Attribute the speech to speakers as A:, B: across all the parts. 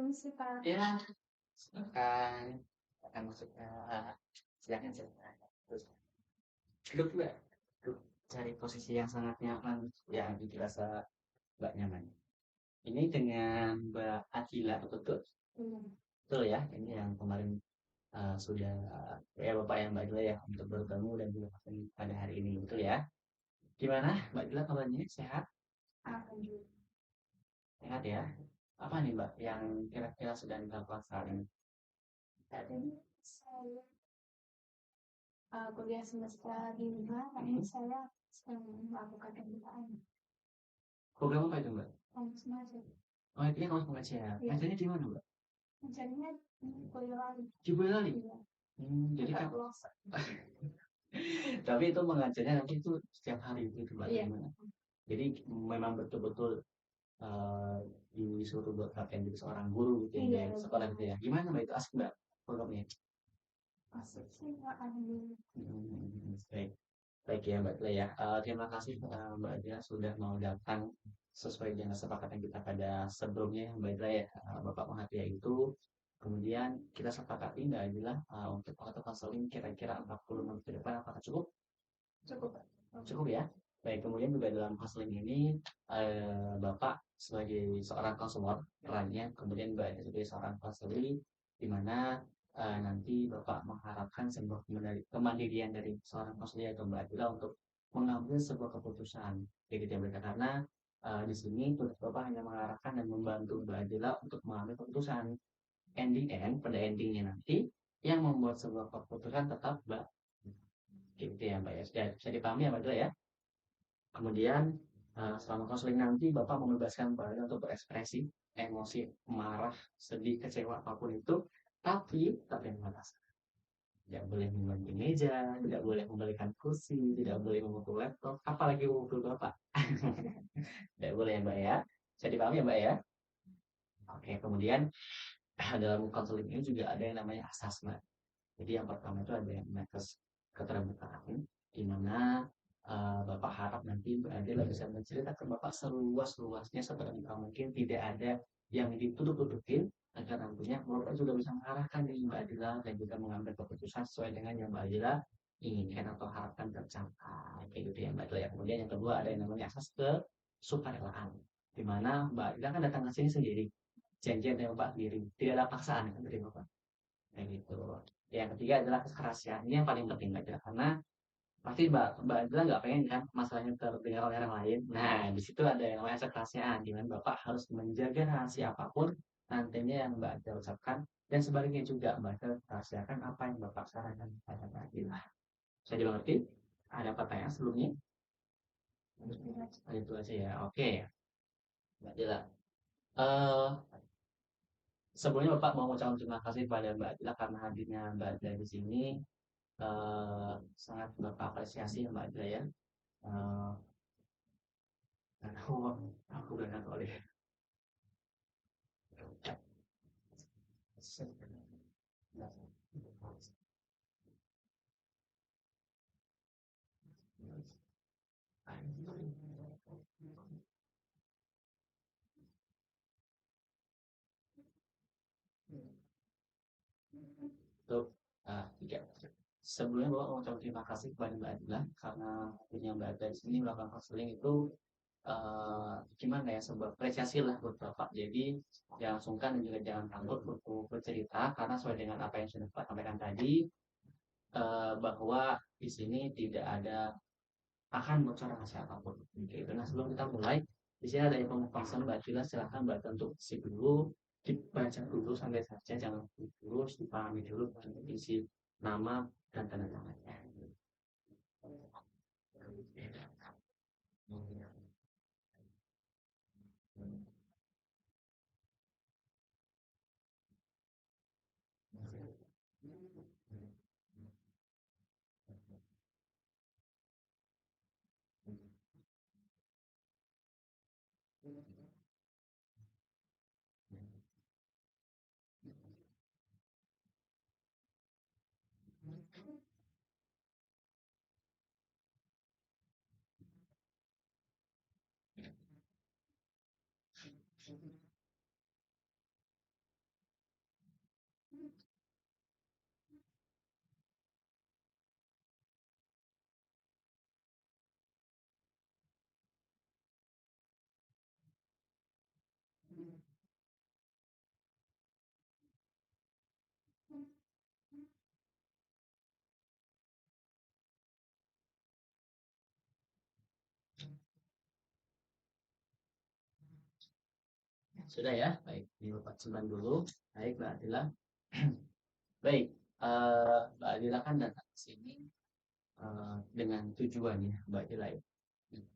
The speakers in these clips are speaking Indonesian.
A: Permisi, Pak.
B: Ya, silakan. Akan masuk ke silakan silakan. Terus duduk Mbak. Duduk. Cari posisi yang sangat nyaman, yang dirasa Mbak nyaman. Ini dengan Mbak Akila, betul?
A: Iya.
B: Betul ya. Ini yang kemarin sudah ya Bapak yang Mbak Akila ya untuk bertemu dan juga ketemu pada hari ini, betul ya? Gimana Mbak Akila kabarnya? Sehat?
A: Alhamdulillah.
B: Sehat ya? Apa nih Mbak yang kira-kira sedang dilakukan saat ini?
A: Saat ini saya kuliah semester 5, tapi saya sedang melakukan MBA.
B: Program apa itu Mbak?
A: Kampus Masuk.
B: Oh, itu kamu pengajar.
A: Iya.
B: Ngajarnya di mana Mbak?
A: Rencananya Boyolali.
B: Di Boyolali.
A: Iya.
B: Jadi
A: Agak
B: kan,
A: pelosok.
B: tapi itu mengajarnya nanti itu setiap hari gitu Mbak.
A: Iya.
B: Gimana? Jadi memang betul-betul eh, disuruh buat latihan jadi seorang guru gitu ya,
A: Iya,
B: dari sekolah gitu ya. Gimana Mbak itu asik Mbak programnya?
A: Asik sih, Pak. Alhamdulillah.
B: Baik. Baik ya Mbak Dila ya. Terima kasih Mbak Dila sudah mau datang sesuai dengan kesepakatan kita pada sebelumnya Mbak Dila ya. Bapak Mahathir itu kemudian kita sepakati Mbak Dila untuk waktu konseling kira-kira 40 menit ke depan apakah cukup?
A: Cukup, Pak.
B: Cukup ya. Baik, kemudian juga dalam konseling ini Bapak sebagai seorang konselor perannya, kemudian Mbak Dila sebagai seorang konseli di mana nanti Bapak mengharapkan sebuah kemandirian dari seorang konselor atau Mbak Dila untuk mengambil sebuah keputusan. Kayak gitu ya mereka karena di sini tugas Bapak hanya mengarahkan dan membantu Mbak Dila untuk mengambil keputusan. End, pada endingnya nanti yang membuat sebuah keputusan tetap Mbak. Gitu ya Mbak ya. Sudah bisa dipahami ya Mbak Dila ya. Kemudian selama konseling nanti Bapak membebaskan Mbak untuk berekspresi, emosi, marah, sedih, kecewa apapun itu, tapi yang batas. Tidak boleh membanting meja, tidak boleh membalikan kursi, tidak boleh memukul laptop, apalagi memukul Bapak. Tidak boleh ya Mbak ya. Bisa dipahami ya Mbak ya. Oke, kemudian dalam konseling ini juga ada yang namanya asesmen. Jadi yang pertama itu ada yang namanya keterbukaan, di mana Bapak harap nanti Mbak Adela bisa menceritakan Bapak seluas-luasnya seberapa mungkin, tidak ada yang ditutup-tutupin, agar nantinya Bapak juga bisa mengarahkan diri Mbak Adela dan juga mengambil keputusan sesuai dengan yang Mbak Adela inginkan atau harapkan tercapai, kayak gitu ya Mbak Adela. Kemudian yang kedua ada yang namanya asas kesukarelaan, di mana Mbak Adela kan datang ke sini sendiri, janjian dengan Bapak sendiri, tidak ada paksaan kan dari Bapak, kayak gitu. Yang ketiga adalah kerahasiaan. Ini yang paling penting Mbak Adela, karena pasti Mbak Adela nggak pengen kan masalahnya terdengar oleh orang lain. Nah, di situ ada yang namanya kerahasiaan, di mana Bapak harus menjaga rahasia apapun nantinya yang Mbak Adela ucapkan, dan sebaliknya juga Mbak Adela rahasiakan apa yang Bapak sarankan kepada Mbak Adela. Saya dimengerti? Ada pertanyaan sebelumnya? Itu aja ya. Oke, Mbak Adela. Eh, Sebelumnya Bapak mau mengucapkan terima kasih kepada Mbak Adela karena hadirnya Mbak Adela di sini. Sangat Bapak apresiasi ya Mbak Adela ya. Eh, aku udah nggak tahu deh. Untuk tiga. Sebelumnya Bapak mau ucapkan terima kasih kepada Mbak Adila karena hadirnya Mbak Adila di sini melakukan konseling itu gimana ya, sebuah apresiasi lah buat Bapak. Jadi jangan sungkan dan juga jangan takut untuk bercerita karena sesuai dengan apa yang sudah Bapak sampaikan tadi, bahwa di sini tidak ada akan bocor rahasia apapun. Gitu. Nah sebelum kita mulai, di sini ada informasi Mbak Adila, silahkan Mbak untuk isi dulu, dibaca dulu sampai saja, jangan dulu, dipahami dulu untuk isi nama dan tanda tangannya. Sudah ya? Baik, ini Bapak simpan dulu. Baik, Mbak Adila. Baik, Mbak Adila kan datang ke sini dengan tujuan ya, Mbak Adila ya.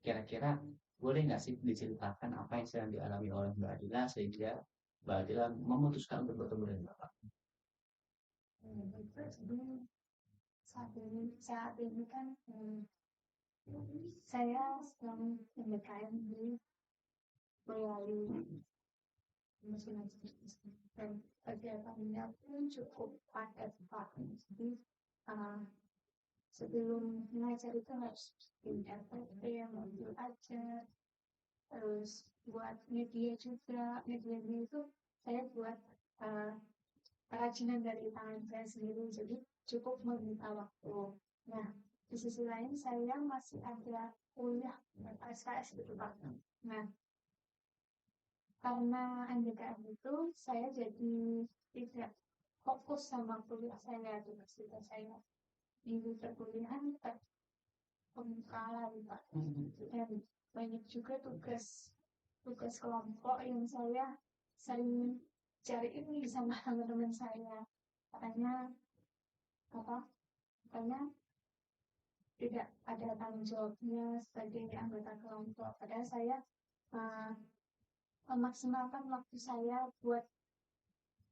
B: Kira-kira boleh nggak sih diceritakan apa yang sedang dialami oleh Mbak Adila sehingga Mbak Adila memutuskan untuk bertemu dengan Bapak?
A: Jadi saat ini kan saya sedang PPKM di melalui masing-masing dan kegiatannya pun cukup padat Pak. Jadi sebelum mengajar itu harus pindah PP yang mobil aja, terus buat media juga. Media itu saya buat uh, kerajinan dari tangan saya sendiri, jadi cukup meminta waktu. Nah, di sisi lain saya masih ada kuliah SKS gitu Pak. Nah, karena MBKM itu saya jadi tidak fokus sama kuliah saya, tugas-tugas saya di perkuliahan terbengkalai Pak. Dan banyak juga tugas kelompok yang saya sering cari ini sama teman-teman saya, katanya katanya tidak ada tanggung jawabnya sebagai anggota kelompok, padahal saya uh, memaksimalkan waktu saya buat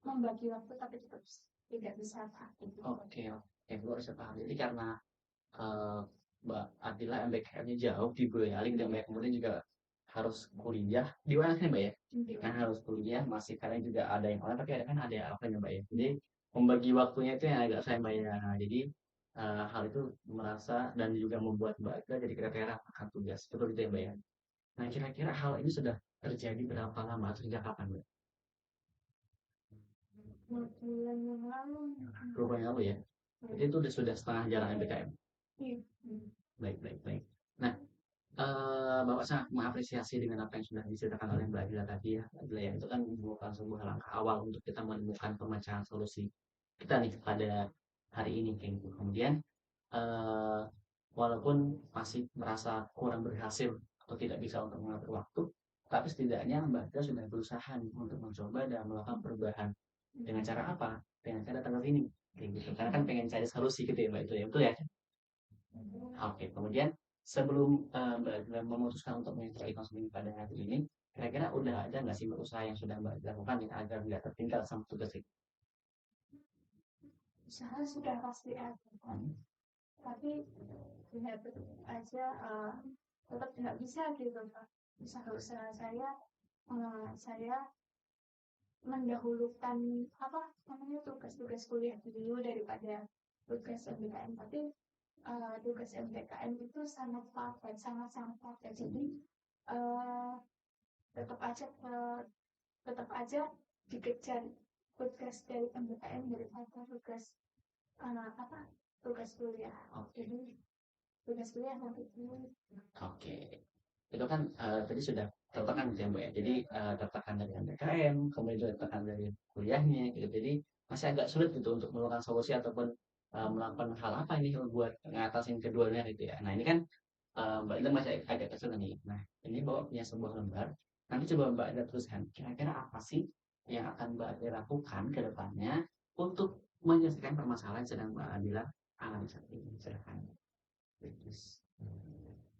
A: membagi waktu tapi tetap tidak bisa Pak.
B: Oke, oke, gue harus paham. Jadi karena eh, Mbak Adila MBKM-nya jauh di Boyolali dan Mbak kemudian juga harus kuliah di mana kan Mbak ya? Kan harus kuliah masih kadang juga ada yang online tapi ada kan ada apa ya Mbak ya? Jadi membagi waktunya itu yang agak saya Mbak ya. Jadi hal itu merasa dan juga membuat Mbak Adila jadi kira-kira akan tugas. Betul gitu ya Mbak ya? Nah kira-kira hal ini sudah terjadi berapa lama atau sejak kapan Mbak?
A: 2 bulan yang lalu.
B: 2 bulan yang lalu ya? Jadi itu sudah setengah jalan MBKM.
A: Iya.
B: Baik, baik, baik. Nah, Bapak sangat mengapresiasi dengan apa yang sudah diceritakan oleh Mbak Adila tadi ya. Mbak Adila ya, itu kan merupakan sebuah langkah awal untuk kita menemukan pemecahan solusi kita nih pada hari ini kayak gitu. Kemudian eh, walaupun masih merasa kurang berhasil atau tidak bisa untuk mengatur waktu, tapi setidaknya Mbak Adila sudah berusaha nih untuk mencoba dan melakukan perubahan. Dengan cara apa? Dengan cara datang ke sini. Kayak gitu. Karena kan pengen cari solusi gitu ya Mbak itu ya. Betul ya? Oke, kemudian sebelum Mbak Adila memutuskan untuk mengikuti konseling pada hari ini, kira-kira udah ada nggak sih Mbak usaha yang sudah Mbak lakukan ya, agar nggak tertinggal sama tugas itu?
A: Usaha sudah pasti ada, tapi tidak aja tetap tidak bisa gitu Pak. Usaha-usaha saya mendahulukan apa namanya tugas-tugas kuliah dulu daripada tugas MBKM, tapi tugas MBKM itu sangat padat, sangat-sangat padat. Jadi uh, tetap aja tetap aja dikejar tugas dari MBKM daripada apa tugas kuliah. Jadi tugas kuliah nanti dulu.
B: Oke, itu kan tadi sudah tertekan gitu ya Mbak ya. Jadi tertekan dari MBKM, kemudian juga tertekan dari kuliahnya gitu. Jadi masih agak sulit gitu untuk melakukan solusi ataupun melakukan hal apa ini buat ngatasin keduanya gitu ya. Nah ini kan Mbak Ida masih agak kesulitan nih. Nah ini Bapak punya sebuah lembar. Nanti coba Mbak Ida teruskan. Kira-kira apa sih yang akan Mbak Ida lakukan ke depannya untuk menyelesaikan permasalahan yang sedang Mbak Adila alami saat ini. Silahkan. Terus.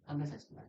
B: Sampai saya sebentar.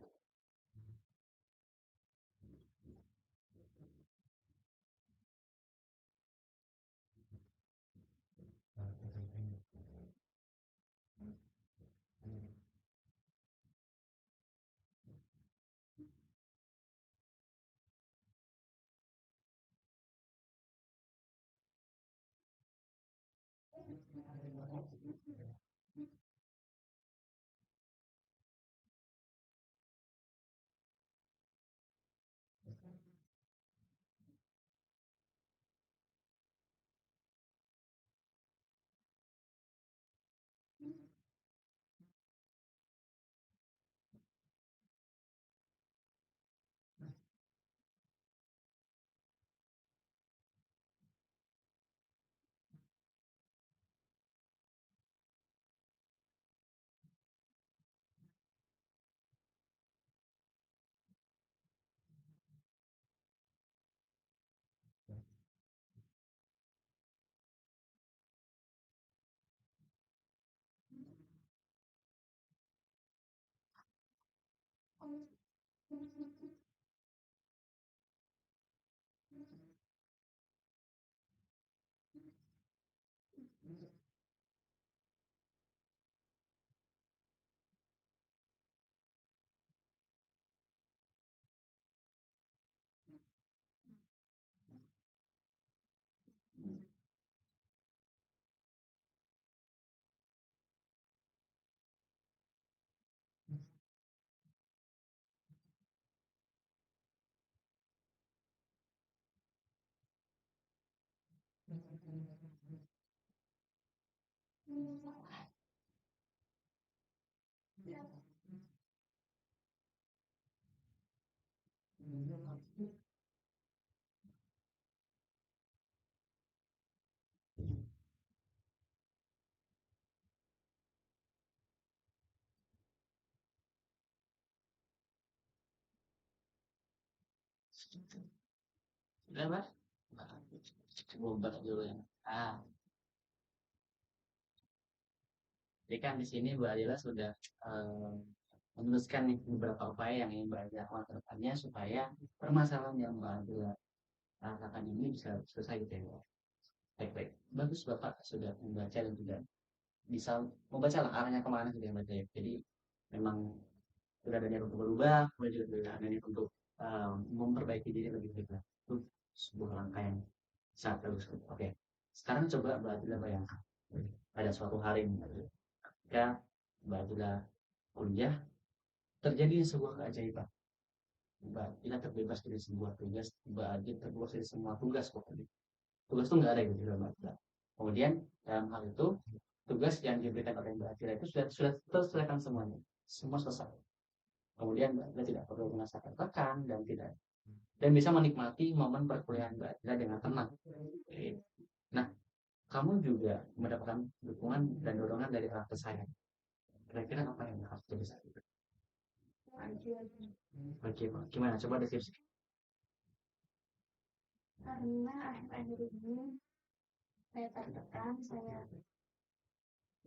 B: Udah, Mbak? Coba dulu ya. Jadi kan di sini Mbak Adila sudah eh, menuliskan nih beberapa upaya yang ingin Mbak Adila lakukan ke depannya supaya permasalahan yang Mbak Adila rasakan ini bisa selesai gitu ya. Baik-baik. Bagus Bapak sudah membaca dan juga bisa membaca lah arahnya kemana gitu ya Mbak Adila. Jadi memang sudah ada niat untuk berubah, kemudian juga sudah ada niat untuk memperbaiki diri lebih baik lah. Itu sebuah langkah yang sangat bagus. Oke. Sekarang coba Mbak Adila bayangkan pada suatu hari ketika Mbak Adila kuliah terjadi sebuah keajaiban. Mbak Adila terbebas dari sebuah tugas, Mbak Adila terbebas dari semua tugas pokoknya. Tugas itu nggak ada gitu dalam Mbak Adila. Kemudian dalam hal itu tugas yang diberikan oleh Mbak Adila itu sudah terselesaikan semuanya, semua selesai. Kemudian Mbak Adila tidak perlu merasakan tekan dan bisa menikmati momen perkuliahan Mbak Adila dengan tenang. Nah, kamu juga mendapatkan dukungan dan dorongan dari orang tersayang. Kira-kira apa yang harus terjadi saat itu? Gimana? Coba deskripsi.
A: Karena akhir-akhir ini saya tertekan, saya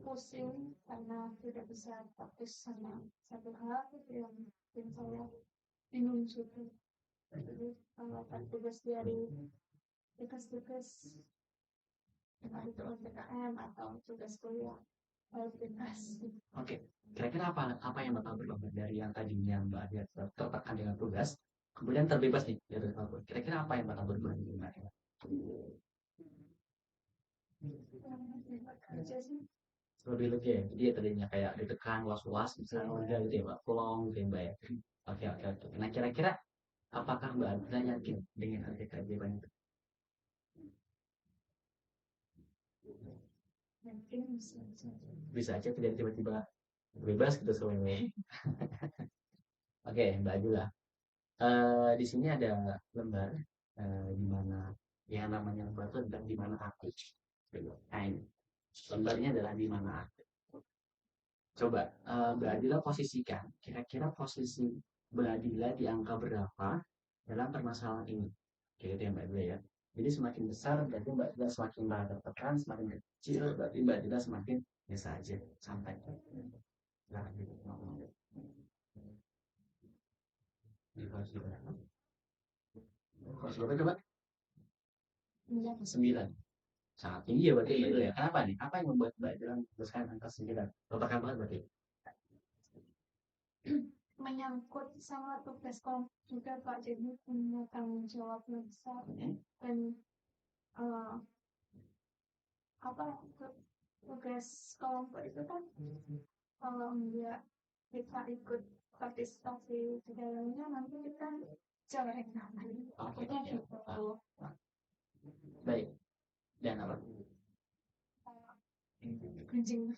A: pusing karena tidak bisa fokus sama satu hal yang bikin saya bingung juga. Jadi tugas dari tugas-tugas entah itu UTKM atau tugas kuliah bebas.
B: Oke, kira-kira apa yang bakal berubah dari yang tadinya Mbak Adia tertekan dengan tugas, kemudian terbebas nih dari hal. Kira-kira apa yang bakal berubah di Mbak Adia?
A: Kerja sih.
B: Lebih lega ya, jadi ya tadinya kayak ditekan, was-was, misalnya udah gitu ya Mbak, pulang gitu ya Mbak ya. Oke. Nah kira-kira apakah Mbak Adia yakin dengan ada keajaiban itu?
A: Mungkin
B: Bisa aja tidak tiba-tiba bebas gitu semuanya. Oke, Mbak Adila. Di sini ada lembar di mana yang namanya lembar itu adalah di mana aktif. Nah ini lembarnya adalah di mana aktif. Coba Mbak Adila posisikan kira-kira posisi Mbak Adila di angka berapa dalam permasalahan ini. Gitu ya Mbak Adila ya. Jadi semakin besar berarti Mbak Adila semakin tertekan, semakin kecil berarti Mbak Adila semakin biasa aja sampai. Nah, gitu. Coba coba 9. Sangat tinggi ya berarti Mbak Adila ya. Kenapa nih? Apa yang membuat Mbak Adila memutuskan angka 9? Tertekan banget berarti.
A: menyangkut sama tugas kelompok juga Pak, jadi punya tanggung jawab yang besar dan tugas kelompok itu kan kalau enggak kita ikut partisipasi di dalamnya nanti kita jelek namanya. Takutnya gitu.
B: Baik. Dan apa?
A: Kencing.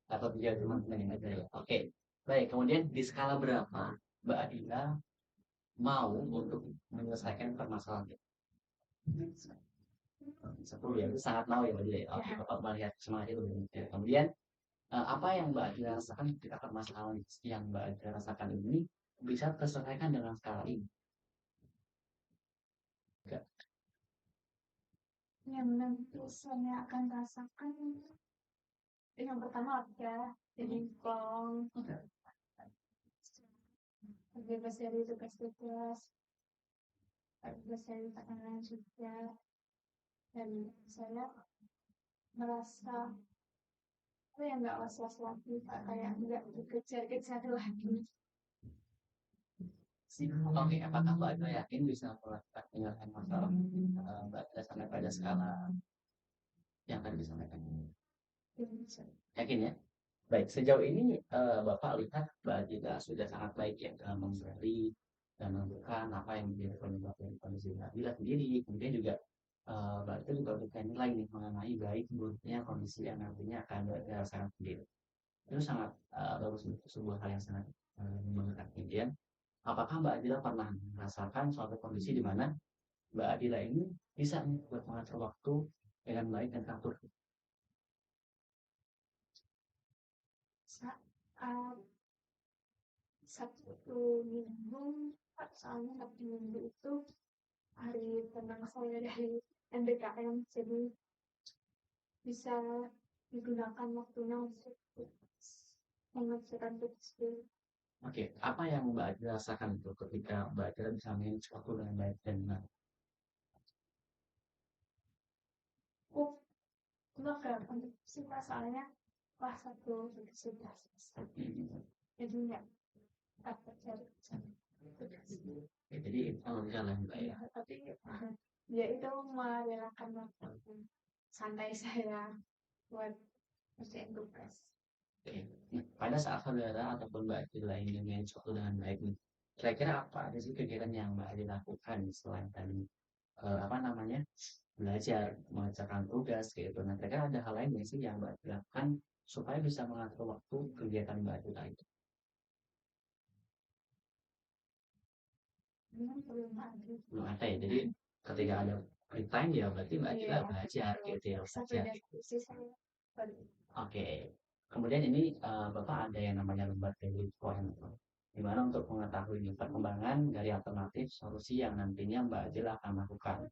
B: Atau tiga teman-teman yang ada ya. Oke. Baik, kemudian di skala berapa Mbak Adila mau untuk menyelesaikan permasalahan itu? 10 ya, itu sangat mau ya Mbak Adila. Oke, Bapak melihat semangat itu. Kemudian apa yang Mbak Adila rasakan ketika permasalahan yang Mbak Adila rasakan ini bisa terselesaikan dengan skala ini?
A: Yang nanti saya akan rasakan yang pertama ada jadi plong, bebas dari tugas-tugas, bebas dari tekanan juga, dan saya merasa aku yang nggak was-was lagi, kayak nggak dikejar-kejar lagi.
B: Oke, apakah Mbak Adila yakin bisa melakukan penyelesaian masalah Mbak Adila sampai pada skala yang tadi disampaikan? Yakin ya? Baik, sejauh ini Bapak lihat Mbak Adila sudah sangat baik ya dalam menggali dan menentukan apa yang menjadi penyebab dari kondisi Mbak Adila sendiri. Kemudian juga berarti juga berikan nilai nih mengenai baik buruknya kondisi yang nantinya akan dirasakan sendiri. Itu sangat bagus, itu sebuah hal yang sangat membanggakan. Kemudian, apakah Mbak Adila pernah merasakan suatu kondisi di mana Mbak Adila ini bisa nih buat mengatur waktu dengan baik dan teratur?
A: Saat Sabtu Minggu, soalnya Sabtu Minggu itu hari tenang saya dari MBKM, jadi bisa digunakan waktunya untuk mengerjakan tugas.
B: Oke, apa yang Mbak Adila rasakan itu ketika Mbak Adila bisa manage waktu dengan baik dan benar?
A: Oh, cuma gampang sih masalahnya pas satu sudah selesai. Jadi nggak dapat cari tugas.
B: Ya, jadi kalau misalnya Mbak ya,
A: Tapi ya itu merelakan waktu santai saya buat ngerjain tugas.
B: oke. Nah, pada saat saudara ataupun Mbak Adila ingin manage waktu dengan baik nih, kira-kira apa aja sih kegiatan yang Mbak Adila lakukan selain tadi apa namanya belajar, mengerjakan tugas gitu. Nah, kira-kira ada hal lain nggak sih yang Mbak Adila lakukan supaya bisa mengatur waktu kegiatan Mbak Adila itu?
A: Belum ada.
B: Belum ada ya. Jadi ketika ada free time ya berarti Mbak Adila belajar gitu ya, belajar.
A: Diskusi saya
B: Oke. Kemudian ini Bapak ada yang namanya lembar daily point, di mana untuk mengetahui perkembangan dari alternatif solusi yang nantinya Mbak Adila akan lakukan.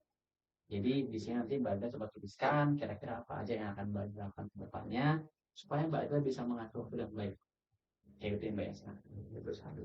B: Jadi di sini nanti Mbak Adila coba tuliskan kira-kira apa aja yang akan Mbak Adila lakukan ke depannya supaya Mbak Adila bisa mengatur waktu dengan baik. Kayak gitu ya Mbak Esa. Itu satu.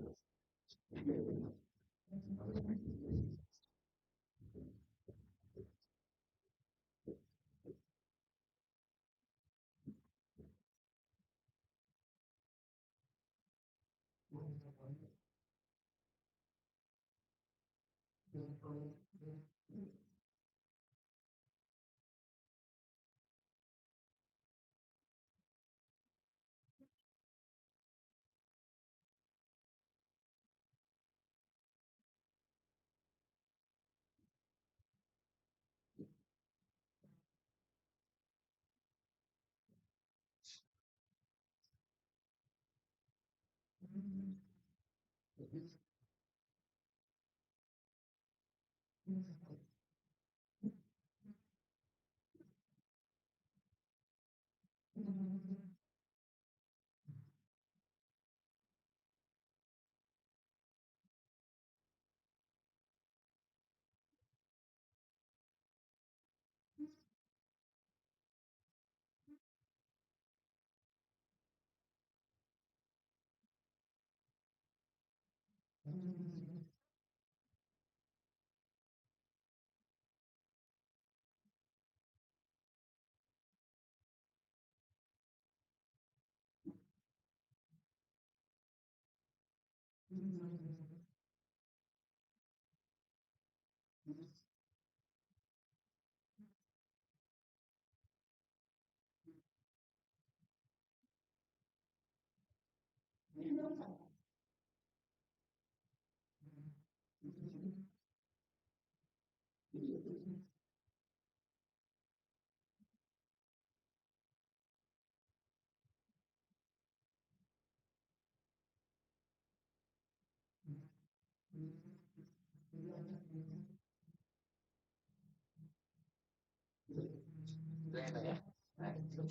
B: Ya. Nah, itu.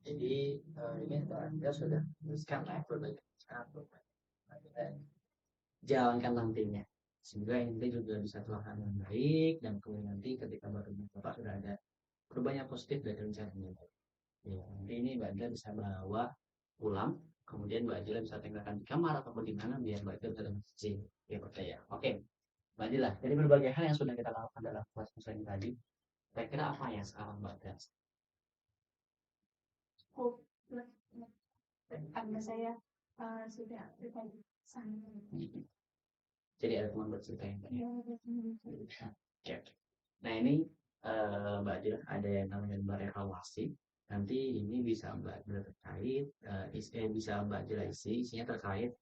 B: Jadi ini Anda sudah tuliskan lah berbagai dan jalankan nantinya. Sehingga ini juga bisa terlaksana dengan baik dan kemudian nanti ketika baru Bapak sudah ada perubahan yang positif dari rencananya. Ya, nanti ini Mbak Adila bisa bawa pulang, kemudian Mbak Adila bisa tinggalkan di kamar atau di mana biar Mbak Adila bisa kecil. Ya, percaya. Oke, Mbak Adila, dari berbagai hal yang sudah kita lakukan dalam kelas ini tadi, kira-kira apa yang sekarang Mbak Adila?
A: karena saya sudah sana.
B: Jadi ada teman bercerita yang banyak. Oke. Nah ini Mbak Adila ada yang namanya lembar evaluasi. Nanti ini bisa Mbak Adila terkait, bisa Mbak Adila isinya terkait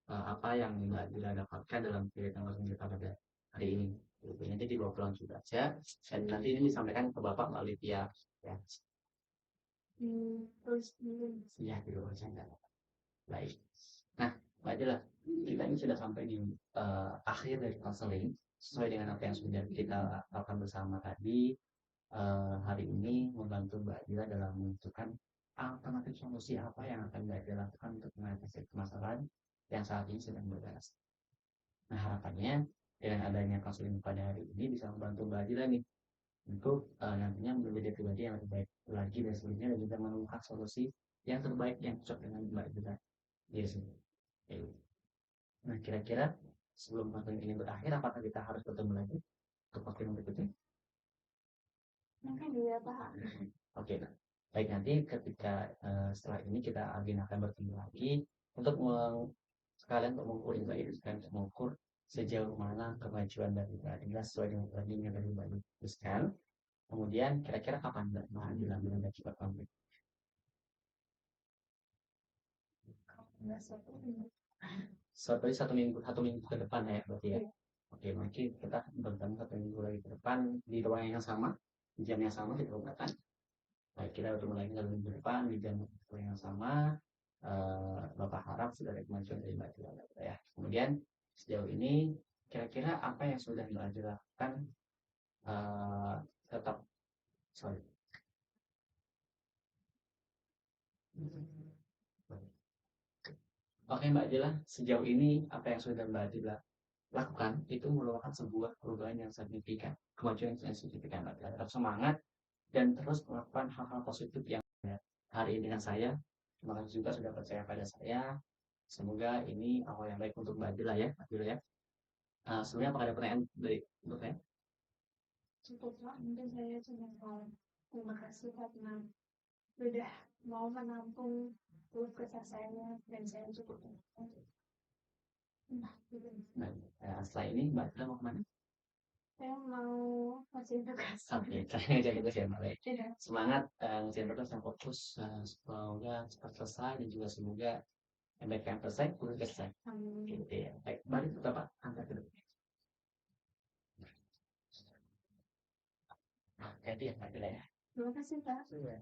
B: apa yang Mbak Adila dapatkan dalam kegiatan kita pada hari ini. Gitu. Nanti dibawa pulang juga aja, dan nanti ini disampaikan ke Bapak melalui via ya.
A: Terus
B: Iya, di luar sana. Baik. Nah, Mbak Adila, kita ini sudah sampai di akhir dari konseling. Sesuai dengan apa yang sudah kita lakukan bersama tadi, hari ini membantu Mbak Adila dalam menentukan alternatif solusi apa yang akan Mbak Adila lakukan untuk mengatasi permasalahan yang saat ini sedang berbahas. Nah, harapannya dengan adanya konseling pada hari ini bisa membantu Mbak Adila nih untuk nantinya menjadi pribadi yang lebih baik lagi dari sebelumnya, dan juga menemukan solusi yang terbaik yang cocok dengan Mbak Adila. Yes. Nah, kira-kira sebelum konseling ini berakhir, apakah kita harus bertemu lagi untuk konseling berikutnya?
A: mungkin dia paham.
B: Oke, nah. Baik, nanti ketika setelah ini kita akan bertemu lagi untuk sekalian untuk mengukur ini, sekalian untuk mengukur sejauh mana kemajuan dari Mbak Adila sesuai dengan planning yang tadi Mbak Adila teruskan. Kemudian kira-kira kapan Mbak Adila menambah cepat konflik?
A: Nggak suatu ini.
B: Seperti satu minggu ke depan ya berarti ya. Oke, mungkin kita bertemu 1 minggu lagi ke depan di ruang yang sama, di jam yang sama kita lakukan. Baik, kita bertemu lagi 1 minggu ke depan di jam yang sama. Bapak harap sudah ada kemajuan dari Mbak Adila ya. Kemudian sejauh ini kira-kira apa yang sudah Mbak Adila lakukan, tetap sorry. Oke Mbak Adila, sejauh ini apa yang sudah Mbak Adila lakukan itu merupakan sebuah perubahan yang signifikan, kemajuan yang signifikan. Mbak Adila tetap semangat dan terus melakukan hal-hal positif yang hari ini dengan saya. Terima kasih juga sudah percaya pada saya. Semoga ini awal yang baik untuk Mbak Adila ya, Mbak Adila ya. Sebelumnya apakah ada pertanyaan dari untuk saya?
A: Cukup Pak, mungkin saya cuma mau terima kasih karena sudah mau menampung keluh kesah saya dan saya cukup. Nah, gitu.
B: Nah, setelah ini Mbak Adila mau kemana?
A: Saya mau masih tugas.
B: Oke, saya ngerjain tugas ya Mbak.
A: Iya.
B: Semangat ngerjain tugas yang fokus, semoga cepat selesai dan juga semoga yang baik yang selesai, udah selesai. Gitu ya. Baik, mari kita Pak angkat ke depan. Jadi ya Mbak Adila ya.
A: Terima kasih Pak.
B: Iya.